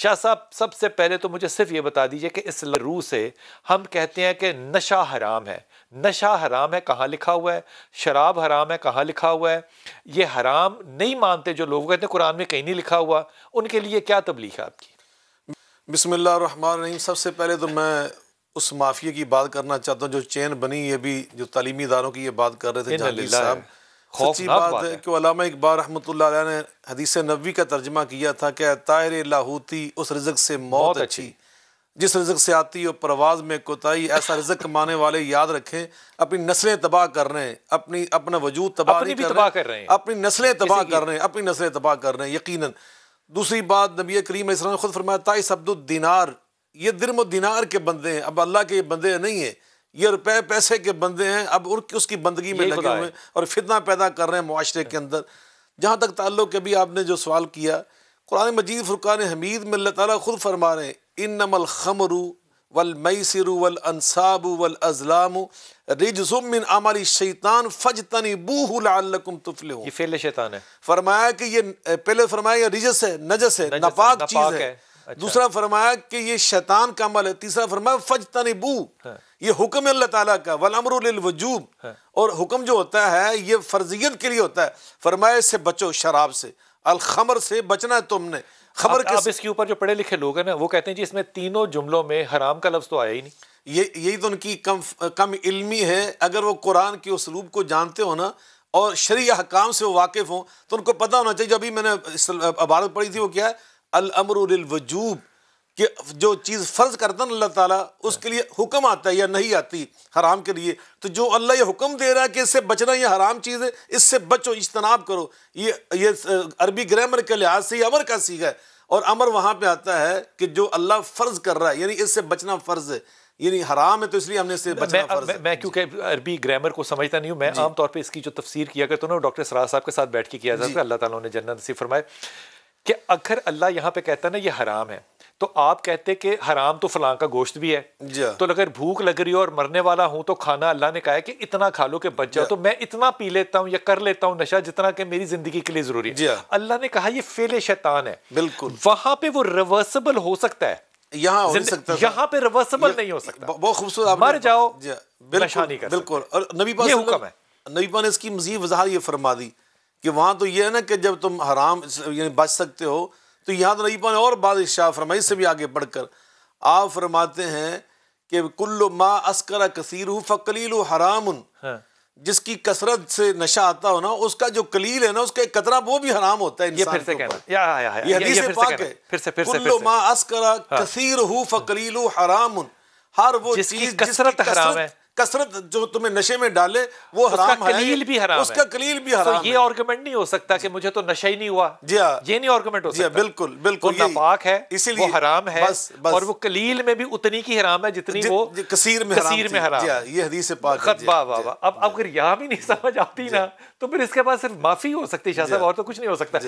شاہ صاحب سب سے پہلے تو مجھے صرف یہ بتا دیجئے کہ اس روح سے ہم کہتے ہیں کہ نشہ حرام ہے، نشہ حرام ہے کہاں لکھا ہوا ہے؟ شراب حرام ہے کہاں لکھا ہوا ہے؟ یہ حرام نہیں مانتے جو لوگ کہتے ہیں قرآن میں کہیں نہیں لکھا ہوا، ان کے لیے کیا تبلیغ ہے آپ کی؟ بسم اللہ الرحمن الرحیم۔ سب سے پہلے تو میں اس مافیا کی بات کرنا چاہتا ہوں جو چین بنی، یہ بھی جو تعلیمی اداروں کی یہ بات کر رہے تھے جہانگیر صاحب، سچی بات ہے کہ علامہ اقبال رحمۃ اللہ علیہ نے حدیث نبوی کا ترجمہ کیا تھا کہ طائر لاہوتی اس رزق سے موت اچھی، جس رزق سے آتی ہو پرواز میں کوتاہی، ایسا رزق کمانے والے یاد رکھیں اپنی نسلیں تباہ کر رہے ہیں، اپنا وجود تباہ نہیں کر رہے ہیں، اپنی نسلیں تباہ کر رہے ہیں، اپنی نسلیں تباہ کر رہے ہیں یقیناً۔ دوسری بات نبی کریم علیہ السلام نے خود فرمایا تائس عبد الدینار، یہ درم و دینار کے بندے ہیں، اب اللہ کے بندے نہیں ہیں، یہ روپے پیسے کے بندے ہیں، اب اس کی بندگی میں لگے ہوئے ہیں اور فتنہ پیدا کر رہے ہیں معاشرے کے اندر۔ جہاں تک تعلق ہے بھی آپ نے جو سوال کیا، قرآن مجید فرقان حمید میں اللہ تعالیٰ خود فرما رہے ہیں انما الخمر والمیسر والانصاب والازلام رجس من عمل الشیطان فاجتنبوہ لعلکم تفلحون۔ یہ فعل شیطان ہے، فرمایا کہ یہ پہلے فرمایا یہ رجس ہے، نجس ہے، ناپاک چیز ہے، دوسرا فرمایا کہ یہ شیطان کا عمل ہے، تیسرا فرمایا فاجتنبوہ، یہ حکم ہے اللہ تعالیٰ کا، والامر للوجوب، اور حکم جو ہوتا ہے یہ فرضیت کے لیے ہوتا ہے، فرمایا اس سے بچو، شراب سے، الخمر سے بچنا ہے تم نے۔ خبر اب اس کے اوپر جو پڑھے لکھے لوگ ہیں نا وہ کہتے ہیں جی اس میں تینوں جملوں میں حرام کا لفظ تو آیا ہی نہیں۔ یہی تو ان کی کم علمی ہے۔ اگر وہ قرآن کے اسلوب کو جانتے ہو نا اور شرعی احکام سے وہ واقف ہوں تو ان کو پتہ ہونا چاہیے۔ جو ابھی میں نے عبارت پڑھی تھی وہ کیا ہے؟ الامر للوجوب، کہ جو چیز فرض کرتا ہے نا اللہ تعالیٰ اس کے لیے حکم آتا ہے یا نہیں آتی حرام کے لیے، تو جو اللہ یہ حکم دے رہا ہے کہ اس سے بچنا یہ حرام چیز ہے، اس سے بچو، اجتناب کرو، یہ عربی گرامر کے لحاظ سے یہ امر کا صیغہ ہے، اور امر وہاں پہ آتا ہے کہ جو اللہ فرض کر رہا ہے، یعنی اس سے بچنا فرض ہے، یعنی حرام ہے تو اس لیے ہم نے اس سے بچنا فرض ہے۔ میں کیونکہ عربی گرامر کو سمجھتا نہیں ہوں، میں عام طور پہ اس کی جو تفسیر کیا کرتا ہوں نا ڈاکٹر سراج صاحب کے ساتھ بیٹھ کے کیا جاتا ہے، اللہ تعالیٰ نے جنت نصیب فرمائے، کہ اگر اللہ یہاں پہ کہتا ہے نا یہ حرام ہے تو آپ کہتے کہ حرام تو فلاں کا گوشت بھی ہے، تو اگر بھوک لگ رہی ہو اور مرنے والا ہوں تو کھانا اللہ نے کہا ہے کہ اتنا کھا لو کہ بچ جاؤ، تو میں اتنا پی لیتا ہوں یا کر لیتا ہوں نشہ جتنا کہ میری زندگی کے لیے ضروری ہے۔ اللہ نے کہا یہ فعل شیطان ہے، بالکل وہاں پہ وہ ریورسبل ہو سکتا ہے، یہاں ہو سکتا ہے، یہاں پہ ریورسبل نہیں ہو سکتا۔ بہت خوبصورت، مر جاؤ نشہ نہیں کر سکتے، بالکل۔ اور نبی پاک یہ حکم ہے۔ نبی پاک نے اس کی مزید وضاحت یہ فرما دی کہ وہاں تو یہ ہے نا کہ جب تم حرام یعنی بچ سکتے ہو، تو یہاں تو نبی پاک نے اور بات ارشاد فرمائی، اس سے بھی آگے بڑھ کر آپ فرماتے ہیں کہ کل ما اسکر کثیرہ فقلیل حرام، جس کی کثرت سے نشہ آتا ہو نا اس کا جو قلیل ہے نا اس کا ایک قطرہ وہ بھی حرام ہوتا ہے انسان کے اوپر۔ یہ حدیث پاک ہے، کل ما اسکر کثیرہ فقلیل حرام، ہر وہ چیز جس کی کثرت جو تمہیں نشے میں ڈالے وہ حرام ہے، اس کا قلیل بھی حرام ہے۔ یہ آرگومنٹ نہیں ہو سکتا کہ مجھے تو نشہ ہی نہیں ہوا، یہ نہیں آرگومنٹ ہو سکتا۔ بالکل بالکل، وہ ناپاک ہے، وہ حرام ہے، اور وہ قلیل میں بھی اتنی کی حرام ہے جتنی وہ کثیر میں حرام ہے۔ یہ حدیث پاک ہے۔ اب اگر یہاں بھی نہیں سمجھ آتی نا تو پھر اس کے بعد صرف معافی ہو سکتی شاہ صاحب، اور تو کچھ نہیں ہو سکتا۔